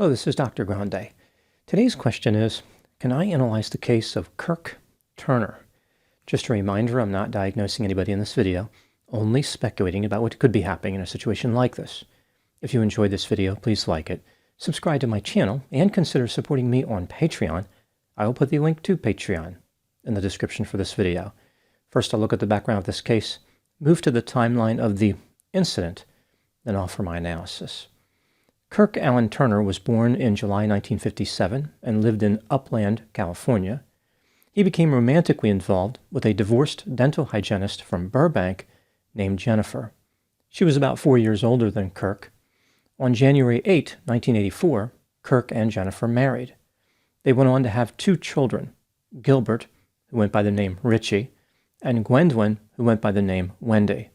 Hello, this is Dr. Grande. Today's question is, can I analyze the case of Kirk Turner? Just a reminder, I'm not diagnosing anybody in this video, only speculating about what could be happening in a situation like this. If you enjoyed this video, please like it, subscribe to my channel, and consider supporting me on Patreon. I will put the link to Patreon in the description for this video. First, I'll look at the background of this case, move to the timeline of the incident, then offer my analysis. Kirk Allen Turner was born in July 1957 and lived in Upland, California. He became romantically involved with a divorced dental hygienist from Burbank named Jennifer. She was about 4 years older than Kirk. On January 8, 1984, Kirk and Jennifer married. They went on to have 2 children, Gilbert, who went by the name Richie, and Gwendolyn, who went by the name Wendy.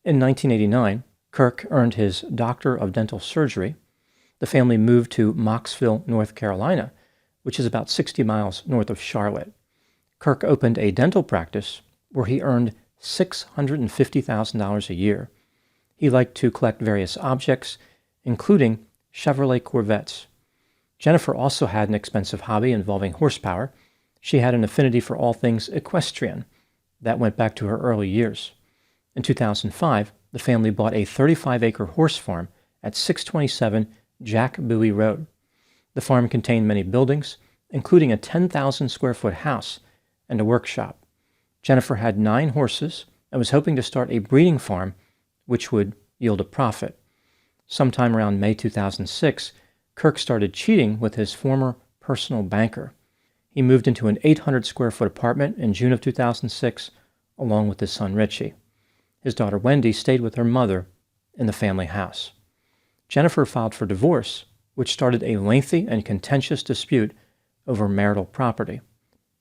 In 1989, Kirk earned his Doctor of Dental Surgery. The family moved to Mocksville, North Carolina, which is about 60 miles north of Charlotte. Kirk opened a dental practice where he earned $650,000 a year. He liked to collect various objects, including Chevrolet Corvettes. Jennifer also had an expensive hobby involving horsepower. She had an affinity for all things equestrian. That went back to her early years. In 2005, the family bought a 35-acre horse farm at 627 Jack Bowie Road. The farm contained many buildings, including a 10,000-square-foot house and a workshop. Jennifer had 9 horses and was hoping to start a breeding farm, which would yield a profit. Sometime around May 2006, Kirk started cheating with his former personal banker. He moved into an 800-square-foot apartment in June of 2006, along with his son Richie. His daughter Wendy stayed with her mother in the family house. Jennifer filed for divorce, which started a lengthy and contentious dispute over marital property.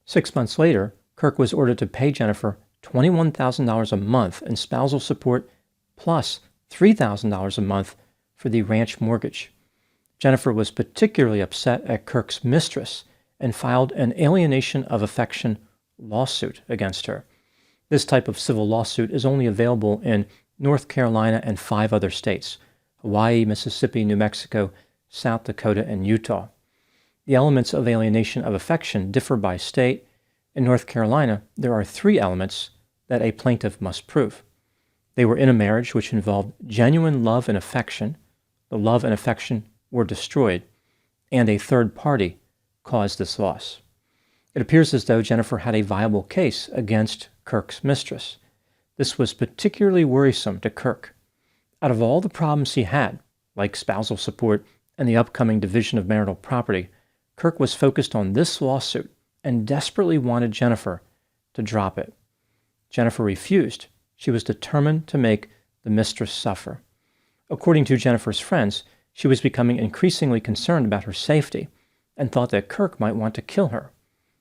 6 months later, Kirk was ordered to pay Jennifer $21,000 a month in spousal support plus $3,000 a month for the ranch mortgage. Jennifer was particularly upset at Kirk's mistress and filed an alienation of affection lawsuit against her. This type of civil lawsuit is only available in North Carolina and 5 other states: Hawaii, Mississippi, New Mexico, South Dakota, and Utah. The elements of alienation of affection differ by state. In North Carolina, there are 3 elements that a plaintiff must prove. They were in a marriage which involved genuine love and affection, the love and affection were destroyed, and a third party caused this loss. It appears as though Jennifer had a viable case against Kirk's mistress. This was particularly worrisome to Kirk. Out of all the problems he had, like spousal support and the upcoming division of marital property, Kirk was focused on this lawsuit and desperately wanted Jennifer to drop it. Jennifer refused. She was determined to make the mistress suffer. According to Jennifer's friends, she was becoming increasingly concerned about her safety and thought that Kirk might want to kill her.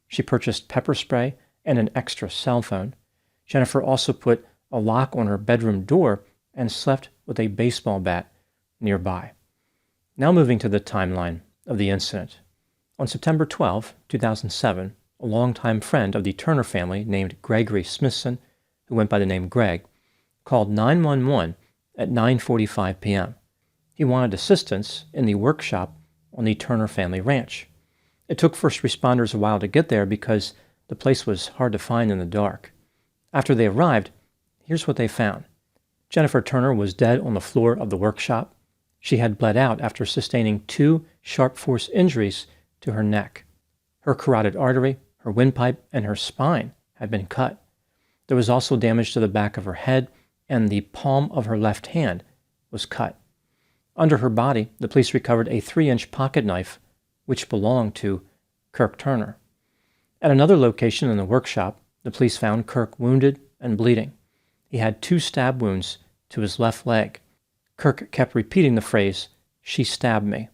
She purchased pepper spray and an extra cell phone. Jennifer also put a lock on her bedroom door and slept with a baseball bat nearby. Now moving to the timeline of the incident. On September 12, 2007, a longtime friend of the Turner family named Gregory Smithson, who went by the name Greg, called 911 at 9:45 p.m. He wanted assistance in the workshop on the Turner family ranch. It took first responders a while to get there because the place was hard to find in the dark. After they arrived, here's what they found. Jennifer Turner was dead on the floor of the workshop. She had bled out after sustaining 2 sharp force injuries to her neck. Her carotid artery, her windpipe, and her spine had been cut. There was also damage to the back of her head, and the palm of her left hand was cut. Under her body, the police recovered a 3-inch pocket knife, which belonged to Kirk Turner. At another location in the workshop, the police found Kirk wounded and bleeding. He had 2 stab wounds to his left leg. Kirk kept repeating the phrase, "She stabbed me."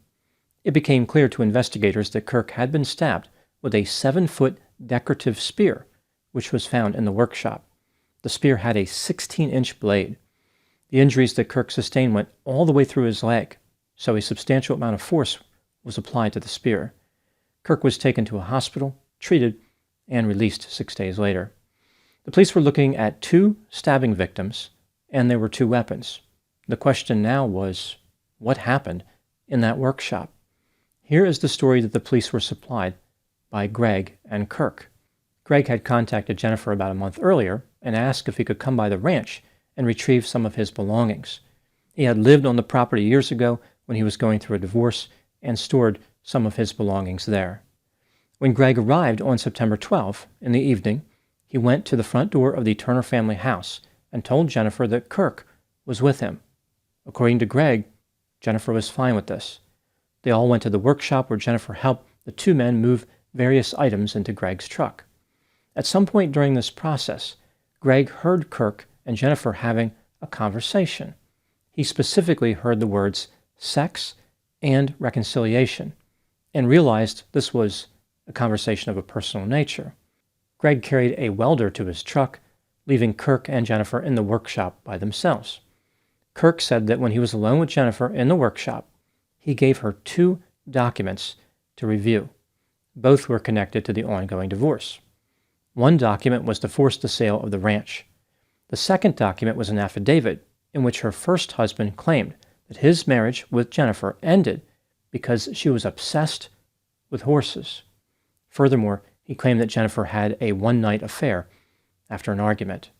It became clear to investigators that Kirk had been stabbed with a 7-foot decorative spear, which was found in the workshop. The spear had a 16-inch blade. The injuries that Kirk sustained went all the way through his leg, so a substantial amount of force was applied to the spear. Kirk was taken to a hospital, treated, and released 6 days later. The police were looking at 2 stabbing victims, and there were 2 weapons. The question now was, what happened in that workshop? Here is the story that the police were supplied by Greg and Kirk. Greg had contacted Jennifer about a month earlier and asked if he could come by the ranch and retrieve some of his belongings. He had lived on the property years ago when he was going through a divorce and stored some of his belongings there. When Greg arrived on September 12 in the evening, he went to the front door of the Turner family house and told Jennifer that Kirk was with him. According to Greg, Jennifer was fine with this. They all went to the workshop where Jennifer helped the two men move various items into Greg's truck. At some point during this process, Greg heard Kirk and Jennifer having a conversation. He specifically heard the words sex and reconciliation and realized this was a conversation of a personal nature. Greg carried a welder to his truck, leaving Kirk and Jennifer in the workshop by themselves. Kirk said that when he was alone with Jennifer in the workshop, he gave her 2 documents to review. Both were connected to the ongoing divorce. One document was to force the sale of the ranch. The second document was an affidavit in which her first husband claimed that his marriage with Jennifer ended because she was obsessed with horses. Furthermore, he claimed that Jennifer had a one-night affair after an argument.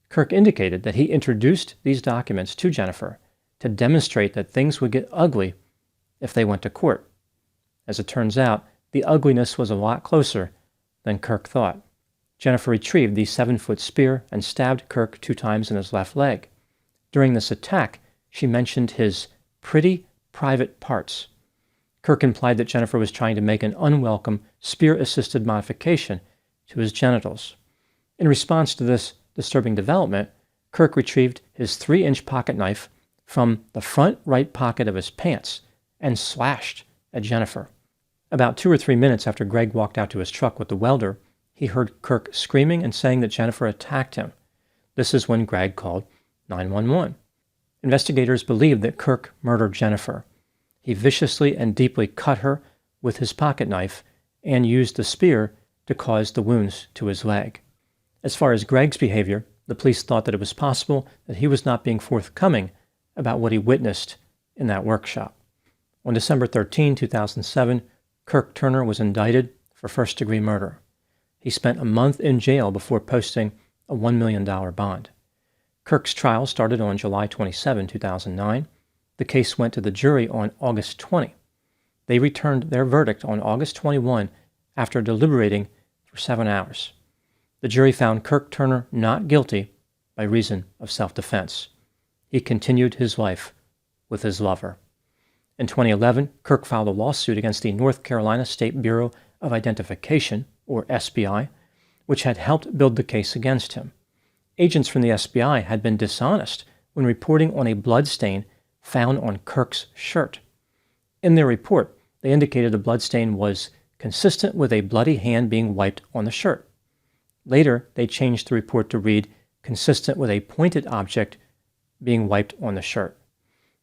Kirk indicated that he introduced these documents to Jennifer to demonstrate that things would get ugly if they went to court. As it turns out, the ugliness was a lot closer than Kirk thought. Jennifer retrieved the 7-foot spear and stabbed Kirk 2 times in his left leg. During this attack, she mentioned his pretty private parts. Kirk implied that Jennifer was trying to make an unwelcome spear-assisted modification to his genitals. In response to this disturbing development, Kirk retrieved his 3-inch pocket knife from the front right pocket of his pants and slashed at Jennifer. About 2 or 3 minutes after Greg walked out to his truck with the welder, he heard Kirk screaming and saying that Jennifer attacked him. This is when Greg called 911. Investigators believe that Kirk murdered Jennifer. He viciously and deeply cut her with his pocket knife and used the spear to cause the wounds to his leg. As far as Greg's behavior, the police thought that it was possible that he was not being forthcoming about what he witnessed in that workshop. On December 13, 2007, Kirk Turner was indicted for first-degree murder. He spent a month in jail before posting a $1 million bond. Kirk's trial started on July 27, 2009. The case went to the jury on August 20. They returned their verdict on August 21 after deliberating for 7 hours. The jury found Kirk Turner not guilty by reason of self-defense. He continued his life with his lover. In 2011, Kirk filed a lawsuit against the North Carolina State Bureau of Identification, or SBI, which had helped build the case against him. Agents from the SBI had been dishonest when reporting on a blood stain found on Kirk's shirt. In their report, they indicated the blood stain was consistent with a bloody hand being wiped on the shirt. Later, they changed the report to read, consistent with a pointed object being wiped on the shirt.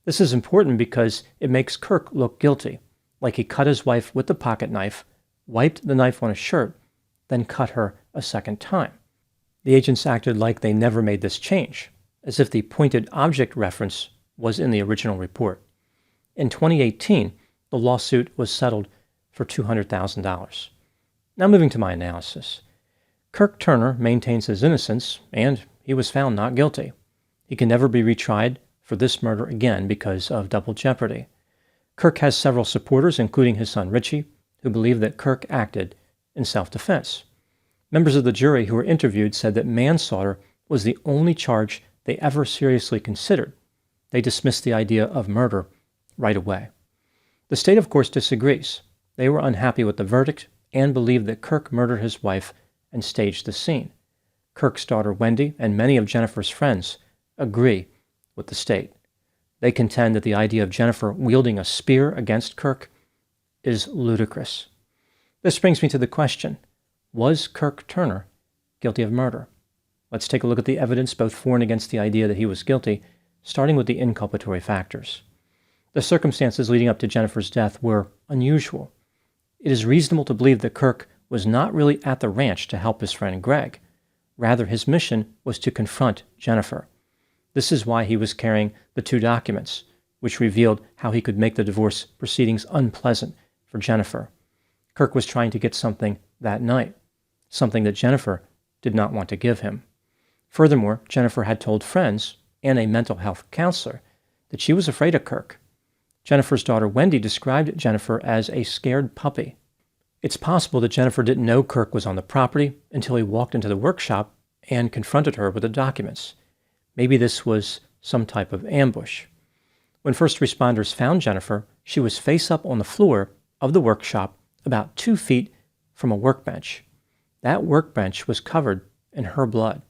This is important because it makes Kirk look guilty, like he cut his wife with the pocket knife, wiped the knife on his shirt, then cut her a second time. The agents acted like they never made this change, as if the pointed object reference was in the original report. In 2018, the lawsuit was settled for $200,000. Now moving to my analysis. Kirk Turner maintains his innocence, and he was found not guilty. He can never be retried for this murder again because of double jeopardy. Kirk has several supporters, including his son Richie, who believe that Kirk acted in self-defense. Members of the jury who were interviewed said that manslaughter was the only charge they ever seriously considered. They dismissed the idea of murder right away. The state, of course, disagrees. They were unhappy with the verdict and believed that Kirk murdered his wife and staged the scene. Kirk's daughter Wendy and many of Jennifer's friends agree with the state. They contend that the idea of Jennifer wielding a spear against Kirk is ludicrous. This brings me to the question, was Kirk Turner guilty of murder? Let's take a look at the evidence both for and against the idea that he was guilty, starting with the inculpatory factors. The circumstances leading up to Jennifer's death were unusual. It is reasonable to believe that Kirk was not really at the ranch to help his friend Greg. Rather, his mission was to confront Jennifer. This is why he was carrying the 2 documents, which revealed how he could make the divorce proceedings unpleasant for for Jennifer. Kirk was trying to get something that night, something that Jennifer did not want to give him. Furthermore, Jennifer had told friends and a mental health counselor that she was afraid of Kirk. Jennifer's daughter Wendy described Jennifer as a scared puppy. It's possible that Jennifer didn't know Kirk was on the property until he walked into the workshop and confronted her with the documents. Maybe this was some type of ambush. When first responders found Jennifer, she was face up on the floor of the workshop about 2 feet from a workbench. That workbench was covered in her blood.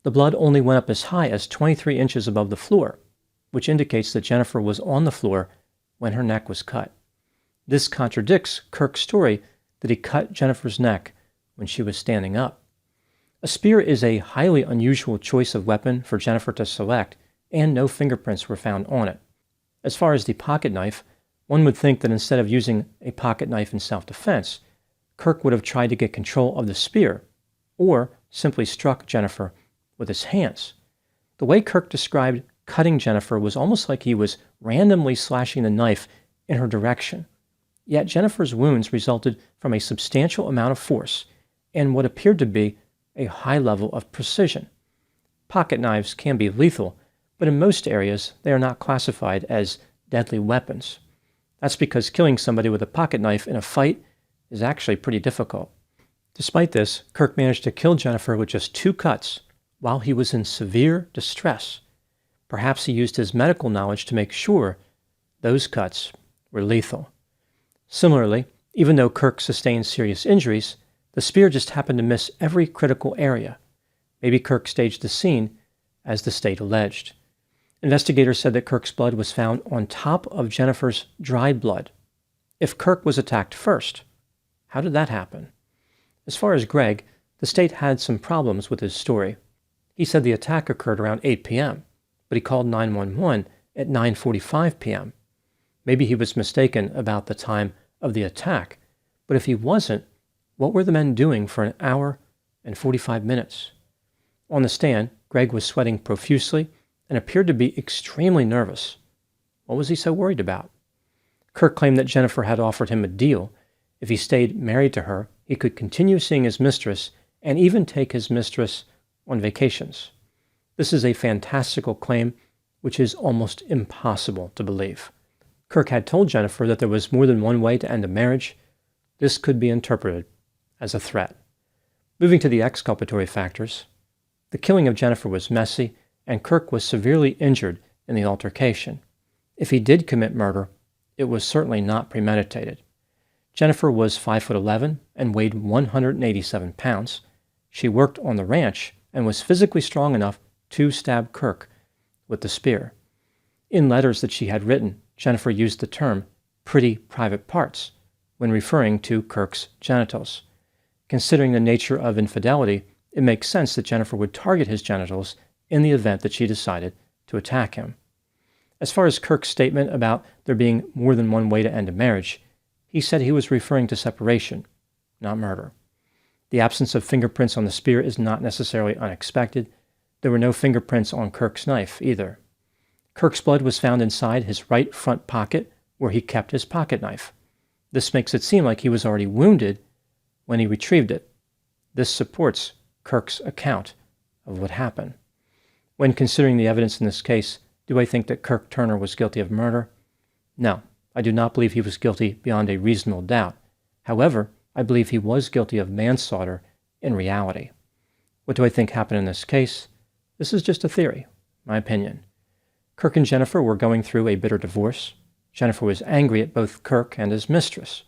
The blood only went up as high as 23 inches above the floor, which indicates that Jennifer was on the floor when her neck was cut. This contradicts Kirk's story that he cut Jennifer's neck when she was standing up. A spear is a highly unusual choice of weapon for Jennifer to select, and no fingerprints were found on it. As far as the pocket knife, one would think that instead of using a pocket knife in self-defense, Kirk would have tried to get control of the spear, or simply struck Jennifer with his hands. The way Kirk described cutting Jennifer was almost like he was randomly slashing the knife in her direction. Yet Jennifer's wounds resulted from a substantial amount of force and what appeared to be a high level of precision. Pocket knives can be lethal, but in most areas they are not classified as deadly weapons. That's because killing somebody with a pocket knife in a fight is actually pretty difficult. Despite this, Kirk managed to kill Jennifer with just 2 cuts while he was in severe distress. Perhaps he used his medical knowledge to make sure those cuts were lethal. Similarly, even though Kirk sustained serious injuries, the spear just happened to miss every critical area. Maybe Kirk staged the scene, as the state alleged. Investigators said that Kirk's blood was found on top of Jennifer's dried blood. If Kirk was attacked first, how did that happen? As far as Greg, the state had some problems with his story. He said the attack occurred around 8 p.m., but he called 911 at 9:45 p.m. Maybe he was mistaken about the time of the attack, but if he wasn't, what were the men doing for an hour and 45 minutes? On the stand, Greg was sweating profusely and appeared to be extremely nervous. What was he so worried about? Kirk claimed that Jennifer had offered him a deal. If he stayed married to her, he could continue seeing his mistress and even take his mistress on vacations. This is a fantastical claim, which is almost impossible to believe. Kirk had told Jennifer that there was more than one way to end a marriage. This could be interpreted as a threat. Moving to the exculpatory factors, the killing of Jennifer was messy, and Kirk was severely injured in the altercation. If he did commit murder, it was certainly not premeditated. Jennifer was 5'11" and weighed 187 pounds. She worked on the ranch and was physically strong enough to stab Kirk with the spear. In letters that she had written, Jennifer used the term pretty private parts when referring to Kirk's genitals. Considering the nature of infidelity, it makes sense that Jennifer would target his genitals in the event that she decided to attack him. As far as Kirk's statement about there being more than one way to end a marriage, he said he was referring to separation, not murder. The absence of fingerprints on the spear is not necessarily unexpected. There were no fingerprints on Kirk's knife either. Kirk's blood was found inside his right front pocket where he kept his pocket knife. This makes it seem like he was already wounded when he retrieved it. This supports Kirk's account of what happened. When considering the evidence in this case, do I think that Kirk Turner was guilty of murder? No, I do not believe he was guilty beyond a reasonable doubt. However, I believe he was guilty of manslaughter in reality. What do I think happened in this case? This is just a theory, my opinion. Kirk and Jennifer were going through a bitter divorce. Jennifer was angry at both Kirk and his mistress.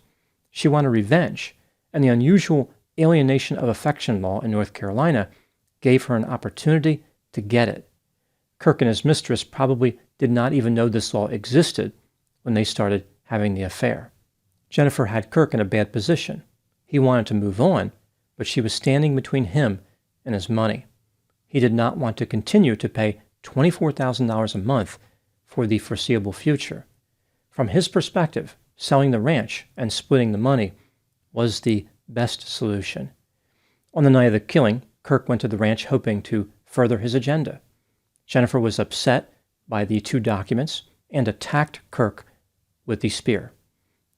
She wanted revenge, and the unusual alienation of affection law in North Carolina gave her an opportunity to get it. Kirk and his mistress probably did not even know this law existed when they started having the affair. Jennifer had Kirk in a bad position. He wanted to move on, but she was standing between him and his money. He did not want to continue to pay $24,000 a month for the foreseeable future. From his perspective, selling the ranch and splitting the money was the best solution. On the night of the killing, Kirk went to the ranch hoping to further his agenda. Jennifer was upset by the 2 documents and attacked Kirk with the spear.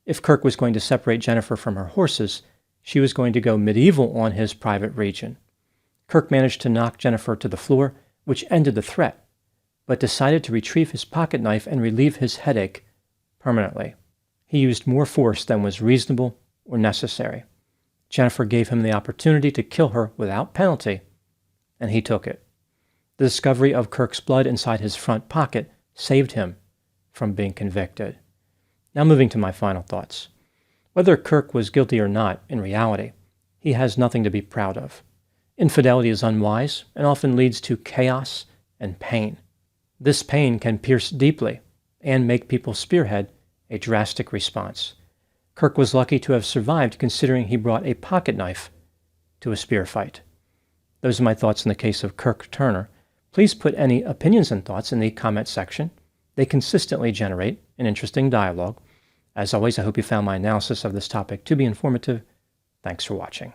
If Kirk was going to separate Jennifer from her horses, she was going to go medieval on his private region. Kirk managed to knock Jennifer to the floor, which ended the threat, but decided to retrieve his pocket knife and relieve his headache permanently. He used more force than was reasonable or necessary. Jennifer gave him the opportunity to kill her without penalty, and he took it. The discovery of Kirk's blood inside his front pocket saved him from being convicted. Now moving to my final thoughts. Whether Kirk was guilty or not, in reality, he has nothing to be proud of. Infidelity is unwise and often leads to chaos and pain. This pain can pierce deeply and make people spearhead a drastic response. Kirk was lucky to have survived considering he brought a pocket knife to a spear fight. Those are my thoughts in the case of Kirk Turner. Please put any opinions and thoughts in the comment section. They consistently generate an interesting dialogue. As always, I hope you found my analysis of this topic to be informative. Thanks for watching.